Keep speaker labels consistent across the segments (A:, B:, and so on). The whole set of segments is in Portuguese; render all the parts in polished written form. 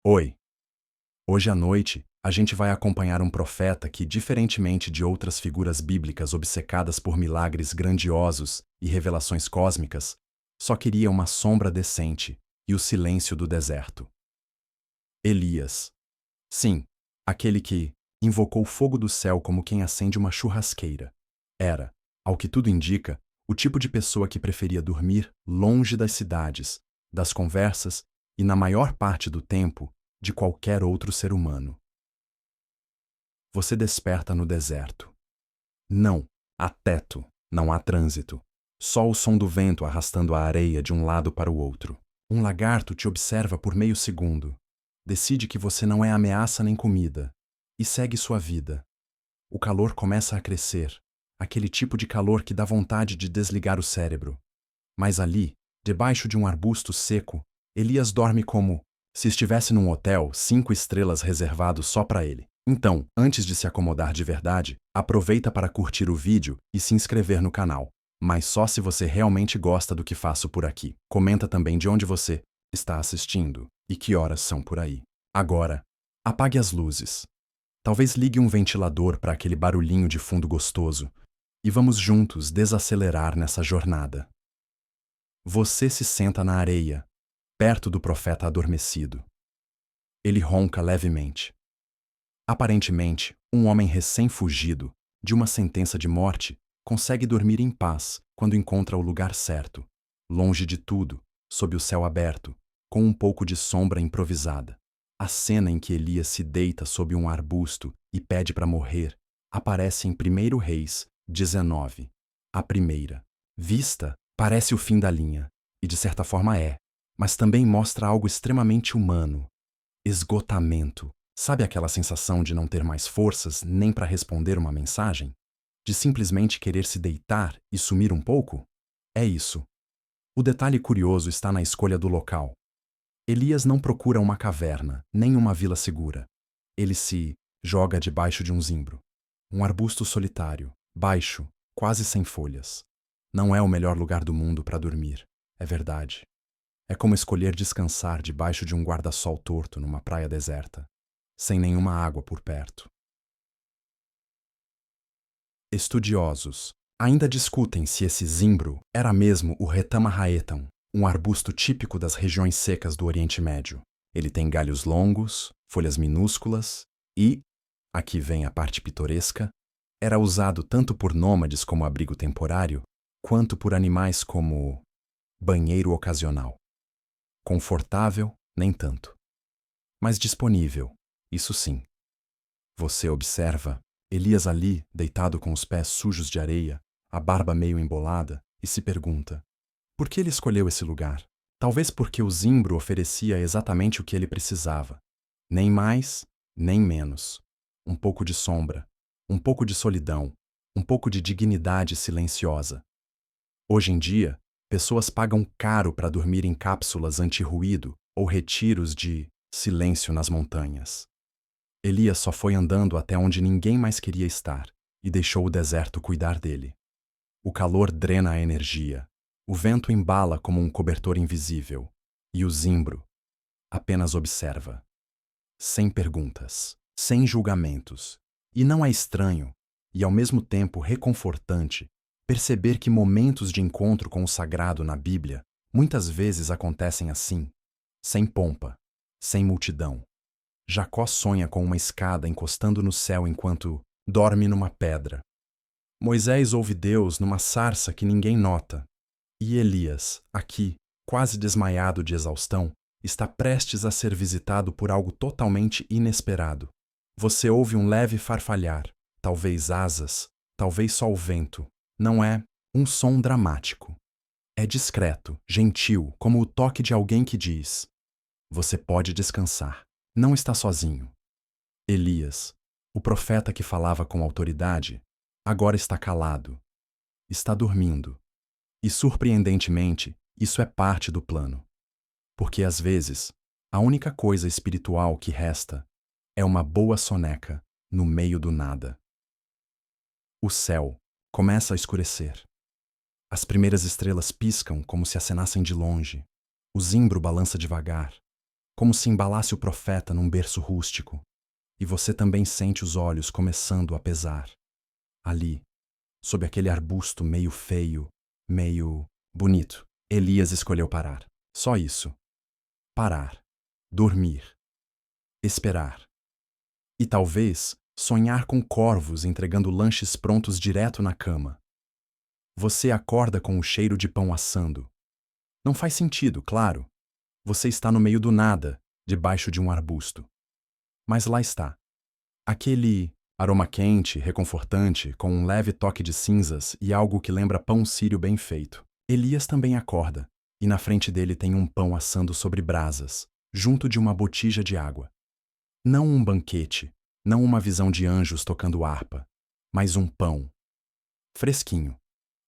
A: Oi! Hoje à noite, a gente vai acompanhar um profeta que, diferentemente de outras figuras bíblicas obcecadas por milagres grandiosos e revelações cósmicas, só queria uma sombra decente e o silêncio do deserto. Elias. Sim, aquele que invocou o fogo do céu como quem acende uma churrasqueira. Era, ao que tudo indica, o tipo de pessoa que preferia dormir longe das cidades, das conversas e, na maior parte do tempo, de qualquer outro ser humano. Você desperta no deserto. Não há teto, não há trânsito. Só o som do vento arrastando a areia de um lado para o outro. Um lagarto te observa por meio segundo. Decide que você não é ameaça nem comida. E segue sua vida. O calor começa a crescer. Aquele tipo de calor que dá vontade de desligar o cérebro. Mas ali, debaixo de um arbusto seco, Elias dorme como se estivesse num hotel 5 estrelas reservado só para ele. Então, antes de se acomodar de verdade, aproveita para curtir o vídeo e se inscrever no canal. Mas só se você realmente gosta do que faço por aqui. Comenta também de onde você está assistindo e que horas são por aí. Agora, apague as luzes. Talvez ligue um ventilador para aquele barulhinho de fundo gostoso e vamos juntos desacelerar nessa jornada. Você se senta na areia, perto do profeta adormecido. Ele ronca levemente. Aparentemente, um homem recém-fugido de uma sentença de morte consegue dormir em paz quando encontra o lugar certo, longe de tudo, sob o céu aberto, com um pouco de sombra improvisada. A cena em que Elias se deita sob um arbusto e pede para morrer aparece em 1 Reis 19. A primeira vista parece o fim da linha, e de certa forma é, mas também mostra algo extremamente humano: esgotamento. Sabe aquela sensação de não ter mais forças nem para responder uma mensagem? De simplesmente querer se deitar e sumir um pouco? É isso. O detalhe curioso está na escolha do local. Elias não procura uma caverna, nem uma vila segura. Ele se joga debaixo de um zimbro. Um arbusto solitário, baixo, quase sem folhas. Não é o melhor lugar do mundo para dormir, é verdade. É como escolher descansar debaixo de um guarda-sol torto numa praia deserta, sem nenhuma água por perto. Estudiosos ainda discutem se esse zimbro era mesmo o Retama haetam, um arbusto típico das regiões secas do Oriente Médio. Ele tem galhos longos, folhas minúsculas e, aqui vem a parte pitoresca, era usado tanto por nômades como abrigo temporário, quanto por animais como banheiro ocasional. Confortável, nem tanto. Mas disponível, isso sim. Você observa Elias ali, deitado com os pés sujos de areia, a barba meio embolada, e se pergunta: por que ele escolheu esse lugar? Talvez porque o zimbro oferecia exatamente o que ele precisava. Nem mais, nem menos. Um pouco de sombra, um pouco de solidão, um pouco de dignidade silenciosa. Hoje em dia, pessoas pagam caro para dormir em cápsulas anti-ruído ou retiros de silêncio nas montanhas. Elias só foi andando até onde ninguém mais queria estar e deixou o deserto cuidar dele. O calor drena a energia, o vento embala como um cobertor invisível, e o zimbro apenas observa. Sem perguntas, sem julgamentos. E não é estranho, e ao mesmo tempo reconfortante, perceber que momentos de encontro com o sagrado na Bíblia muitas vezes acontecem assim, sem pompa, sem multidão. Jacó sonha com uma escada encostando no céu enquanto dorme numa pedra. Moisés ouve Deus numa sarça que ninguém nota. E Elias, aqui, quase desmaiado de exaustão, está prestes a ser visitado por algo totalmente inesperado. Você ouve um leve farfalhar, talvez asas, talvez só o vento. Não é um som dramático. É discreto, gentil, como o toque de alguém que diz: você pode descansar. Não está sozinho. Elias, o profeta que falava com autoridade, agora está calado. Está dormindo. E, surpreendentemente, isso é parte do plano. Porque, às vezes, a única coisa espiritual que resta é uma boa soneca no meio do nada. O céu começa a escurecer. As primeiras estrelas piscam como se acenassem de longe. O zimbro balança devagar, como se embalasse o profeta num berço rústico, e você também sente os olhos começando a pesar. Ali, sob aquele arbusto meio feio, meio bonito, Elias escolheu parar. Só isso. Parar. Dormir. Esperar. E talvez sonhar com corvos entregando lanches prontos direto na cama. Você acorda com o cheiro de pão assando. Não faz sentido, claro. Você está no meio do nada, debaixo de um arbusto. Mas lá está. Aquele aroma quente, reconfortante, com um leve toque de cinzas e algo que lembra pão sírio bem feito. Elias também acorda, e na frente dele tem um pão assando sobre brasas, junto de uma botija de água. Não um banquete, não uma visão de anjos tocando harpa, mas um pão. Fresquinho.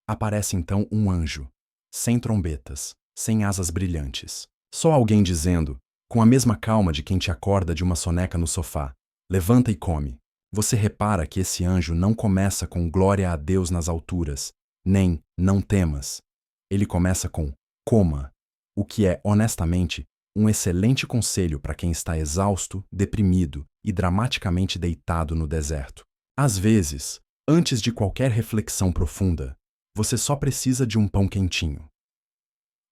A: Aparece então um anjo, sem trombetas, sem asas brilhantes. Só alguém dizendo, com a mesma calma de quem te acorda de uma soneca no sofá, levanta e come. Você repara que esse anjo não começa com glória a Deus nas alturas, nem não temas. Ele começa com coma, o que é, honestamente, um excelente conselho para quem está exausto, deprimido e dramaticamente deitado no deserto. Às vezes, antes de qualquer reflexão profunda, você só precisa de um pão quentinho.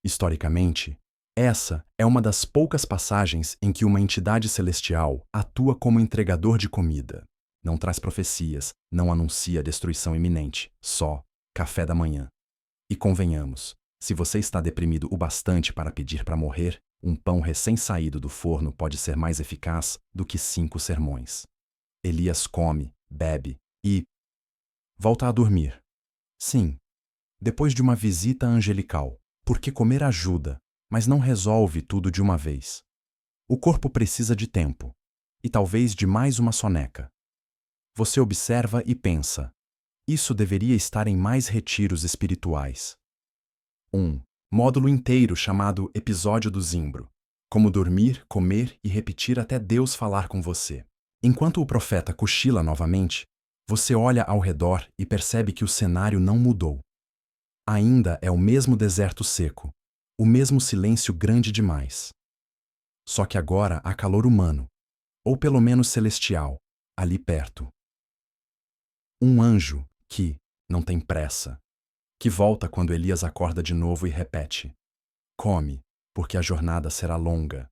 A: Historicamente, essa é uma das poucas passagens em que uma entidade celestial atua como entregador de comida. Não traz profecias, não anuncia destruição iminente, só café da manhã. E convenhamos, se você está deprimido o bastante para pedir para morrer, um pão recém-saído do forno pode ser mais eficaz do que 5 sermões. Elias come, bebe e volta a dormir. Sim, depois de uma visita angelical, porque comer ajuda, mas não resolve tudo de uma vez. O corpo precisa de tempo, e talvez de mais uma soneca. Você observa e pensa, isso deveria estar em mais retiros espirituais. Módulo inteiro chamado Episódio do Zimbro. Como dormir, comer e repetir até Deus falar com você. Enquanto o profeta cochila novamente, você olha ao redor e percebe que o cenário não mudou. Ainda é o mesmo deserto seco, o mesmo silêncio grande demais. Só que agora há calor humano, ou pelo menos celestial, ali perto. Um anjo que não tem pressa, que volta quando Elias acorda de novo e repete: come, porque a jornada será longa.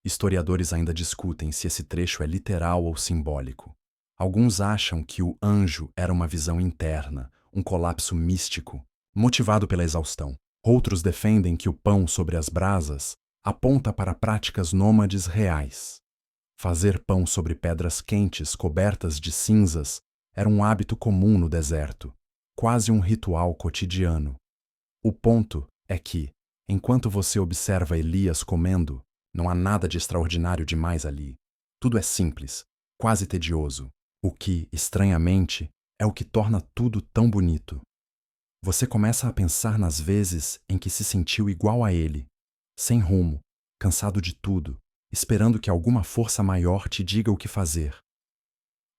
A: Historiadores ainda discutem se esse trecho é literal ou simbólico. Alguns acham que o anjo era uma visão interna, um colapso místico, motivado pela exaustão. Outros defendem que o pão sobre as brasas aponta para práticas nômades reais. Fazer pão sobre pedras quentes cobertas de cinzas era um hábito comum no deserto, quase um ritual cotidiano. O ponto é que, enquanto você observa Elias comendo, não há nada de extraordinário demais ali. Tudo é simples, quase tedioso. O que, estranhamente, é o que torna tudo tão bonito. Você começa a pensar nas vezes em que se sentiu igual a ele, sem rumo, cansado de tudo, esperando que alguma força maior te diga o que fazer.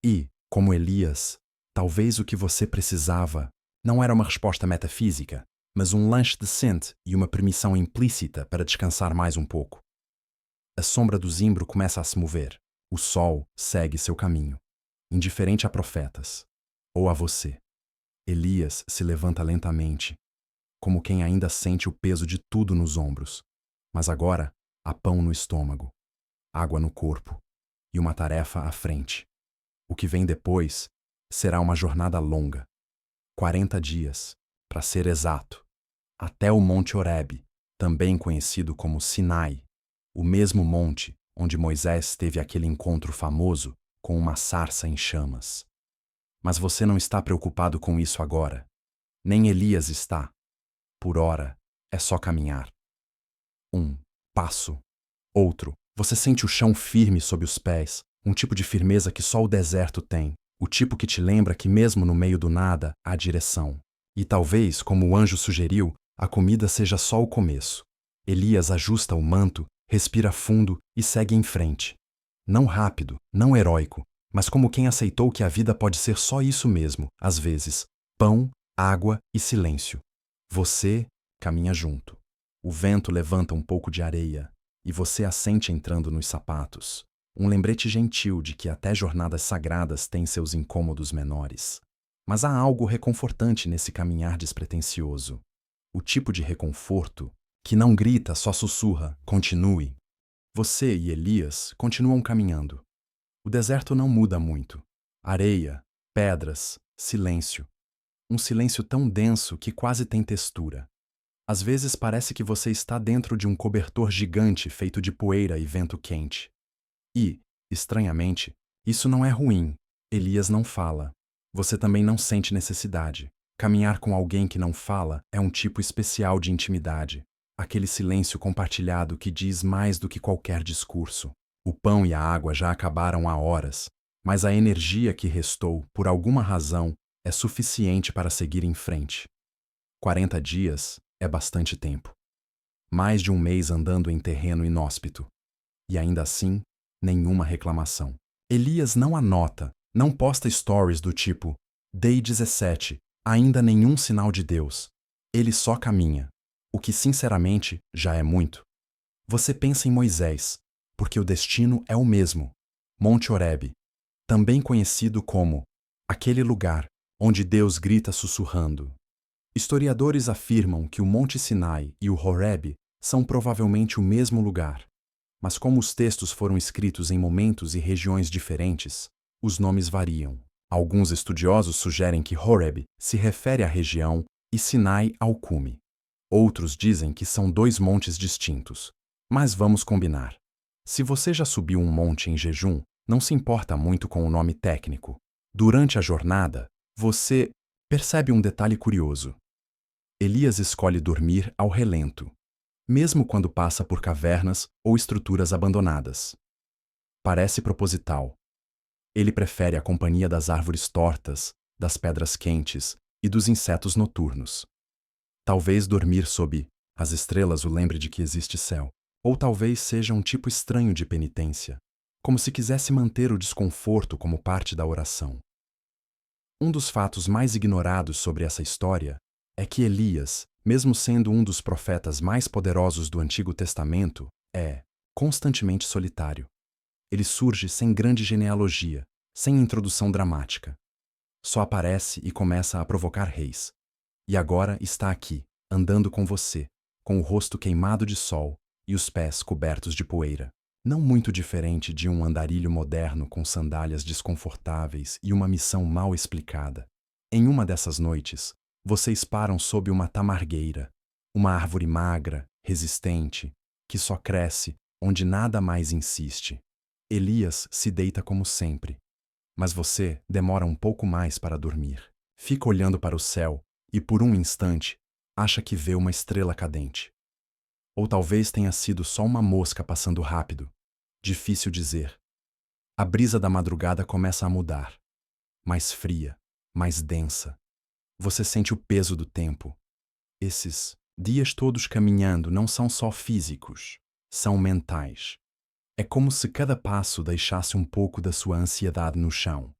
A: E, como Elias, talvez o que você precisava não era uma resposta metafísica, mas um lanche decente e uma permissão implícita para descansar mais um pouco. A sombra do zimbro começa a se mover. O sol segue seu caminho, indiferente a profetas, ou a você. Elias se levanta lentamente, como quem ainda sente o peso de tudo nos ombros. Mas agora há pão no estômago, água no corpo e uma tarefa à frente. O que vem depois será uma jornada longa. 40 dias, para ser exato, até o Monte Horebe, também conhecido como Sinai, o mesmo monte onde Moisés teve aquele encontro famoso com uma sarça em chamas. Mas você não está preocupado com isso agora. Nem Elias está. Por ora, é só caminhar. Um passo. Outro. Você sente o chão firme sob os pés, um tipo de firmeza que só o deserto tem, o tipo que te lembra que mesmo no meio do nada há direção. E talvez, como o anjo sugeriu, a comida seja só o começo. Elias ajusta o manto, respira fundo e segue em frente. Não rápido, não heróico, mas como quem aceitou que a vida pode ser só isso mesmo, às vezes: pão, água e silêncio. Você caminha junto. O vento levanta um pouco de areia. e você a sente entrando nos sapatos. Um lembrete gentil de que até jornadas sagradas têm seus incômodos menores. Mas há algo reconfortante nesse caminhar despretensioso. O tipo de reconforto que não grita, só sussurra, continue. Você e Elias continuam caminhando. O deserto não muda muito. Areia, pedras, silêncio. Um silêncio tão denso que quase tem textura. Às vezes parece que você está dentro de um cobertor gigante feito de poeira e vento quente. E, estranhamente, isso não é ruim. Elias não fala. Você também não sente necessidade. Caminhar com alguém que não fala é um tipo especial de intimidade. Aquele silêncio compartilhado que diz mais do que qualquer discurso. O pão e a água já acabaram há horas, mas a energia que restou, por alguma razão, é suficiente para seguir em frente. 40 dias é bastante tempo. Mais de um mês andando em terreno inóspito. E ainda assim, nenhuma reclamação. Elias não anota, não posta stories do tipo Day 17, ainda nenhum sinal de Deus. Ele só caminha, o que sinceramente já é muito. Você pensa em Moisés, porque o destino é o mesmo. Monte Horebe, também conhecido como aquele lugar onde Deus grita sussurrando. Historiadores afirmam que o Monte Sinai e o Horebe são provavelmente o mesmo lugar. Mas como os textos foram escritos em momentos e regiões diferentes, os nomes variam. Alguns estudiosos sugerem que Horeb se refere à região e Sinai ao cume. Outros dizem que são dois montes distintos. Mas vamos combinar. Se você já subiu um monte em jejum, não se importa muito com o nome técnico. Durante a jornada, você percebe um detalhe curioso. Elias escolhe dormir ao relento, mesmo quando passa por cavernas ou estruturas abandonadas. Parece proposital. Ele prefere a companhia das árvores tortas, das pedras quentes e dos insetos noturnos. Talvez dormir sob as estrelas o lembre de que existe céu. Ou talvez seja um tipo estranho de penitência, como se quisesse manter o desconforto como parte da oração. Um dos fatos mais ignorados sobre essa história é que Elias, mesmo sendo um dos profetas mais poderosos do Antigo Testamento, é constantemente solitário. Ele surge sem grande genealogia, sem introdução dramática. Só aparece e começa a provocar reis. E agora está aqui, andando com você, com o rosto queimado de sol e os pés cobertos de poeira. Não muito diferente de um andarilho moderno com sandálias desconfortáveis e uma missão mal explicada. Em uma dessas noites, vocês param sob uma tamargueira, uma árvore magra, resistente, que só cresce onde nada mais insiste. Elias se deita como sempre, mas você demora um pouco mais para dormir. Fica olhando para o céu e, por um instante, acha que vê uma estrela cadente. Ou talvez tenha sido só uma mosca passando rápido. Difícil dizer. A brisa da madrugada começa a mudar. Mais fria, mais densa. Você sente o peso do tempo. Esses dias todos caminhando não são só físicos, são mentais. É como se cada passo deixasse um pouco da sua ansiedade no chão.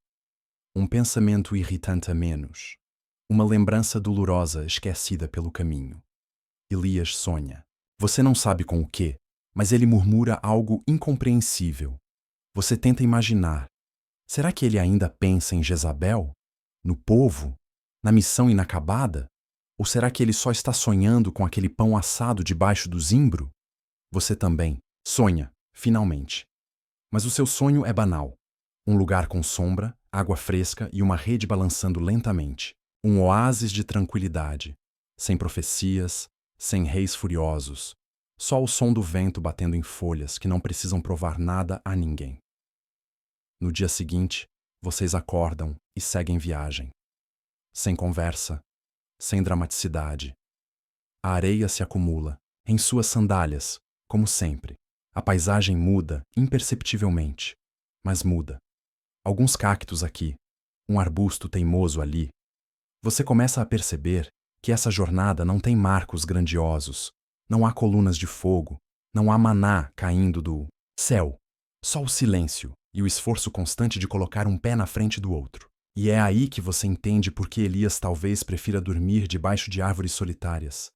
A: Um pensamento irritante a menos. Uma lembrança dolorosa esquecida pelo caminho. Elias sonha. Você não sabe com o quê, mas ele murmura algo incompreensível. Você tenta imaginar. Será que ele ainda pensa em Jezabel? No povo? Na missão inacabada? Ou será que ele só está sonhando com aquele pão assado debaixo do zimbro? Você também sonha, finalmente. Mas o seu sonho é banal. Um lugar com sombra, água fresca e uma rede balançando lentamente. Um oásis de tranquilidade. Sem profecias, sem reis furiosos. Só o som do vento batendo em folhas que não precisam provar nada a ninguém. No dia seguinte, vocês acordam e seguem viagem. Sem conversa, sem dramaticidade. A areia se acumula, em suas sandálias, como sempre. A paisagem muda imperceptivelmente, mas muda. Alguns cactos aqui, um arbusto teimoso ali. Você começa a perceber que essa jornada não tem marcos grandiosos, não há colunas de fogo, não há maná caindo do céu. Só o silêncio e o esforço constante de colocar um pé na frente do outro. E é aí que você entende por que Elias talvez prefira dormir debaixo de árvores solitárias.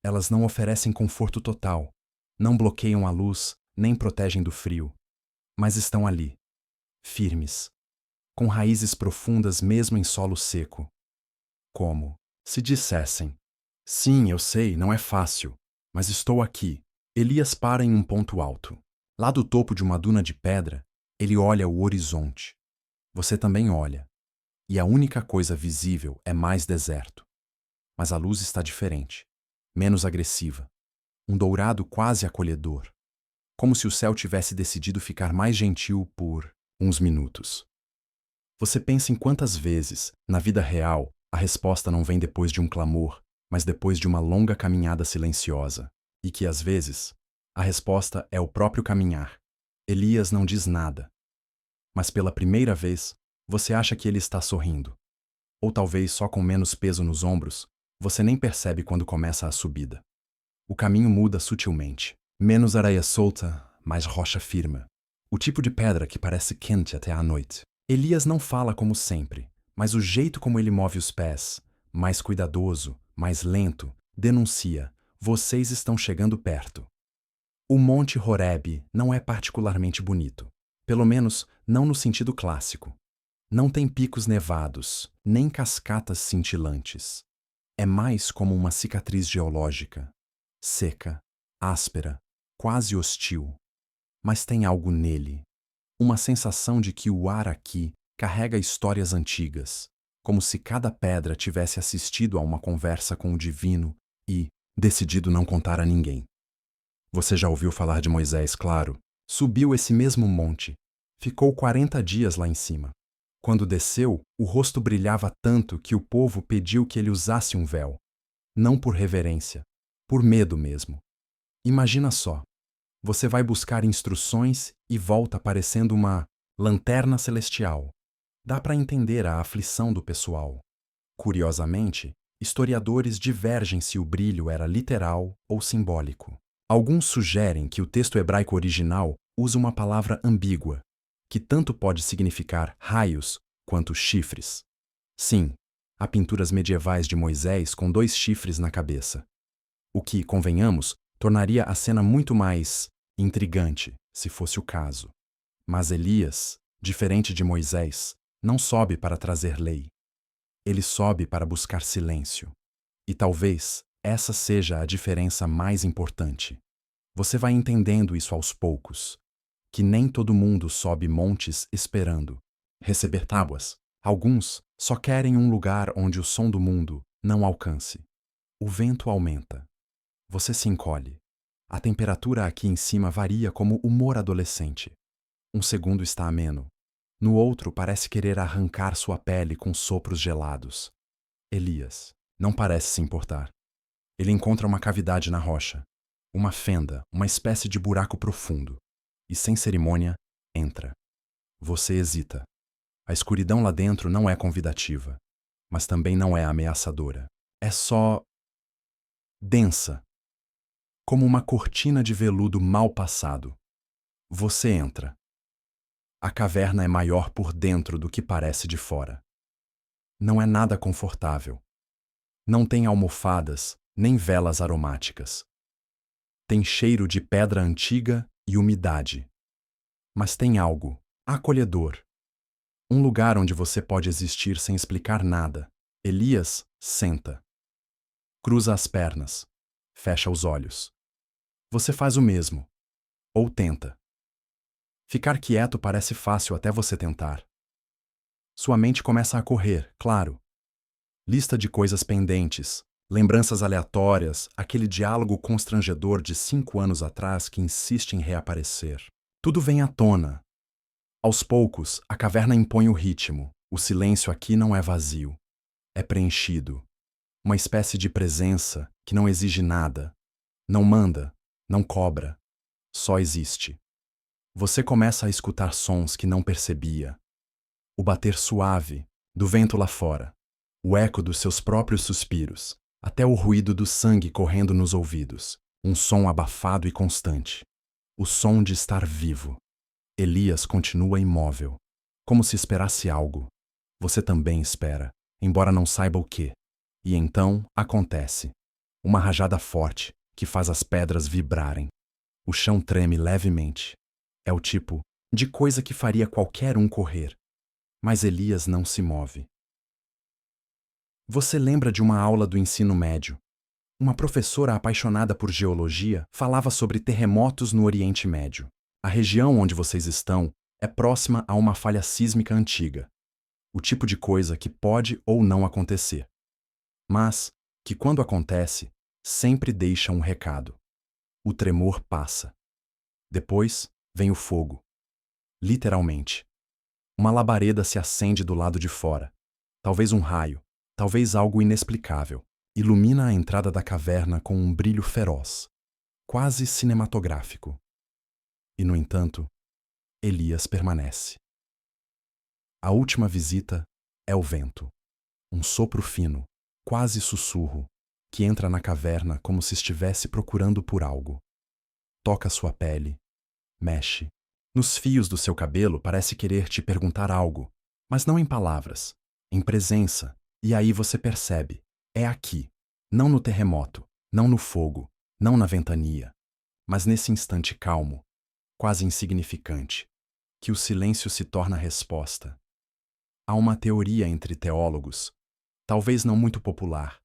A: Elas não oferecem conforto total, Não bloqueiam a luz, nem protegem do frio, mas estão ali, firmes, com raízes profundas mesmo em solo seco. Como se dissessem: sim, eu sei, não é fácil, mas estou aqui. Elias para em um ponto alto. Lá do topo de uma duna de pedra, ele olha o horizonte. Você também olha. E a única coisa visível é mais deserto. Mas a luz está diferente, menos agressiva. Um dourado quase acolhedor. Como se o céu tivesse decidido ficar mais gentil por uns minutos. Você pensa em quantas vezes, na vida real, a resposta não vem depois de um clamor, mas depois de uma longa caminhada silenciosa. E que, às vezes, a resposta é o próprio caminhar. Elias não diz nada. Mas pela primeira vez, você acha que ele está sorrindo. Ou talvez só com menos peso nos ombros, você nem percebe quando começa a subida. O caminho muda sutilmente. Menos areia solta, mais rocha firme. O tipo de pedra que parece quente até à noite. Elias não fala como sempre, mas o jeito como ele move os pés, mais cuidadoso, mais lento, denuncia: vocês estão chegando perto. O Monte Horebe não é particularmente bonito. Pelo menos, não no sentido clássico. Não tem picos nevados, nem cascatas cintilantes. É mais como uma cicatriz geológica. Seca, áspera, quase hostil. Mas tem algo nele. Uma sensação de que o ar aqui carrega histórias antigas, como se cada pedra tivesse assistido a uma conversa com o divino e decidido não contar a ninguém. Você já ouviu falar de Moisés, claro. Subiu esse mesmo monte. Ficou 40 dias lá em cima. Quando desceu, o rosto brilhava tanto que o povo pediu que ele usasse um véu. Não por reverência, por medo mesmo. Imagina só. Você vai buscar instruções e volta parecendo uma lanterna celestial. Dá para entender a aflição do pessoal. Curiosamente, historiadores divergem se o brilho era literal ou simbólico. Alguns sugerem que o texto hebraico original usa uma palavra ambígua, que tanto pode significar raios quanto chifres. Sim, há pinturas medievais de Moisés com 2 chifres na cabeça. O que, convenhamos, tornaria a cena muito mais intrigante, se fosse o caso. Mas Elias, diferente de Moisés, não sobe para trazer lei. Ele sobe para buscar silêncio. E talvez essa seja a diferença mais importante. Você vai entendendo isso aos poucos, que nem todo mundo sobe montes esperando receber tábuas. Alguns só querem um lugar onde o som do mundo não alcance. O vento aumenta. Você se encolhe. A temperatura aqui em cima varia como humor adolescente. Um segundo está ameno. No outro parece querer arrancar sua pele com sopros gelados. Elias não parece se importar. Ele encontra uma cavidade na rocha. Uma fenda, uma espécie de buraco profundo. E sem cerimônia, entra. Você hesita. A escuridão lá dentro não é convidativa, mas também não é ameaçadora. É só densa, como uma cortina de veludo mal passado. Você entra. A caverna é maior por dentro do que parece de fora. Não é nada confortável. Não tem almofadas, nem velas aromáticas. Tem cheiro de pedra antiga e umidade. Mas tem algo acolhedor. Um lugar onde você pode existir sem explicar nada. Elias senta. Cruza as pernas. Fecha os olhos. Você faz o mesmo. Ou tenta. Ficar quieto parece fácil até você tentar. Sua mente começa a correr, claro. Lista de coisas pendentes, lembranças aleatórias, aquele diálogo constrangedor de 5 anos atrás que insiste em reaparecer. Tudo vem à tona. Aos poucos, a caverna impõe o ritmo. O silêncio aqui não é vazio. É preenchido. Uma espécie de presença que não exige nada. Não manda, não cobra. Só existe. Você começa a escutar sons que não percebia. O bater suave do vento lá fora. O eco dos seus próprios suspiros. Até o ruído do sangue correndo nos ouvidos. Um som abafado e constante. O som de estar vivo. Elias continua imóvel, como se esperasse algo. Você também espera, embora não saiba o quê. E então acontece. Uma rajada forte, que faz as pedras vibrarem. O chão treme levemente. É o tipo de coisa que faria qualquer um correr. Mas Elias não se move. Você lembra de uma aula do ensino médio? Uma professora apaixonada por geologia falava sobre terremotos no Oriente Médio. A região onde vocês estão é próxima a uma falha sísmica antiga. O tipo de coisa que pode ou não acontecer. Mas que, quando acontece, sempre deixa um recado. O tremor passa. Depois vem o fogo. Literalmente. Uma labareda se acende do lado de fora. Talvez um raio, talvez algo inexplicável. Ilumina a entrada da caverna com um brilho feroz, quase cinematográfico. E, no entanto, Elias permanece. A última visita é o vento. Um sopro fino, quase sussurro, que entra na caverna como se estivesse procurando por algo. Toca sua pele, mexe. Nos fios do seu cabelo parece querer te perguntar algo, mas não em palavras, em presença, e aí você percebe. É aqui, não no terremoto, não no fogo, não na ventania, mas nesse instante calmo, quase insignificante, que o silêncio se torna a resposta. Há uma teoria entre teólogos, talvez não muito popular,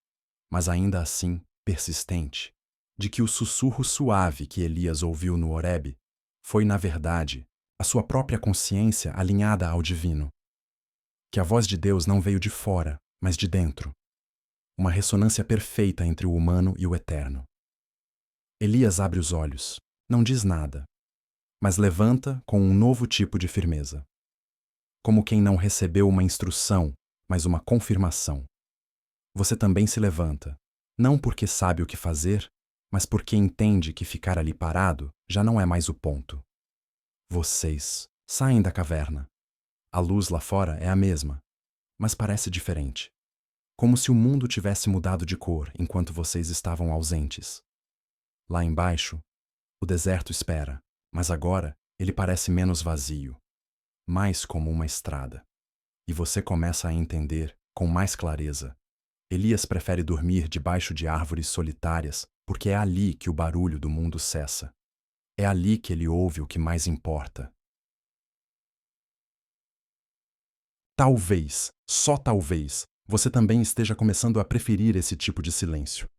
A: mas ainda assim persistente, de que o sussurro suave que Elias ouviu no Horebe foi, na verdade, a sua própria consciência alinhada ao divino. Que a voz de Deus não veio de fora, mas de dentro. Uma ressonância perfeita entre o humano e o eterno. Elias abre os olhos, não diz nada, mas levanta com um novo tipo de firmeza. Como quem não recebeu uma instrução, mas uma confirmação. Você também se levanta, não porque sabe o que fazer, mas porque entende que ficar ali parado já não é mais o ponto. Vocês saem da caverna. A luz lá fora é a mesma, mas parece diferente. Como se o mundo tivesse mudado de cor enquanto vocês estavam ausentes. Lá embaixo, o deserto espera, mas agora ele parece menos vazio, mais como uma estrada. E você começa a entender, com mais clareza. Elias prefere dormir debaixo de árvores solitárias porque é ali que o barulho do mundo cessa. É ali que ele ouve o que mais importa. Talvez, só talvez, você também esteja começando a preferir esse tipo de silêncio.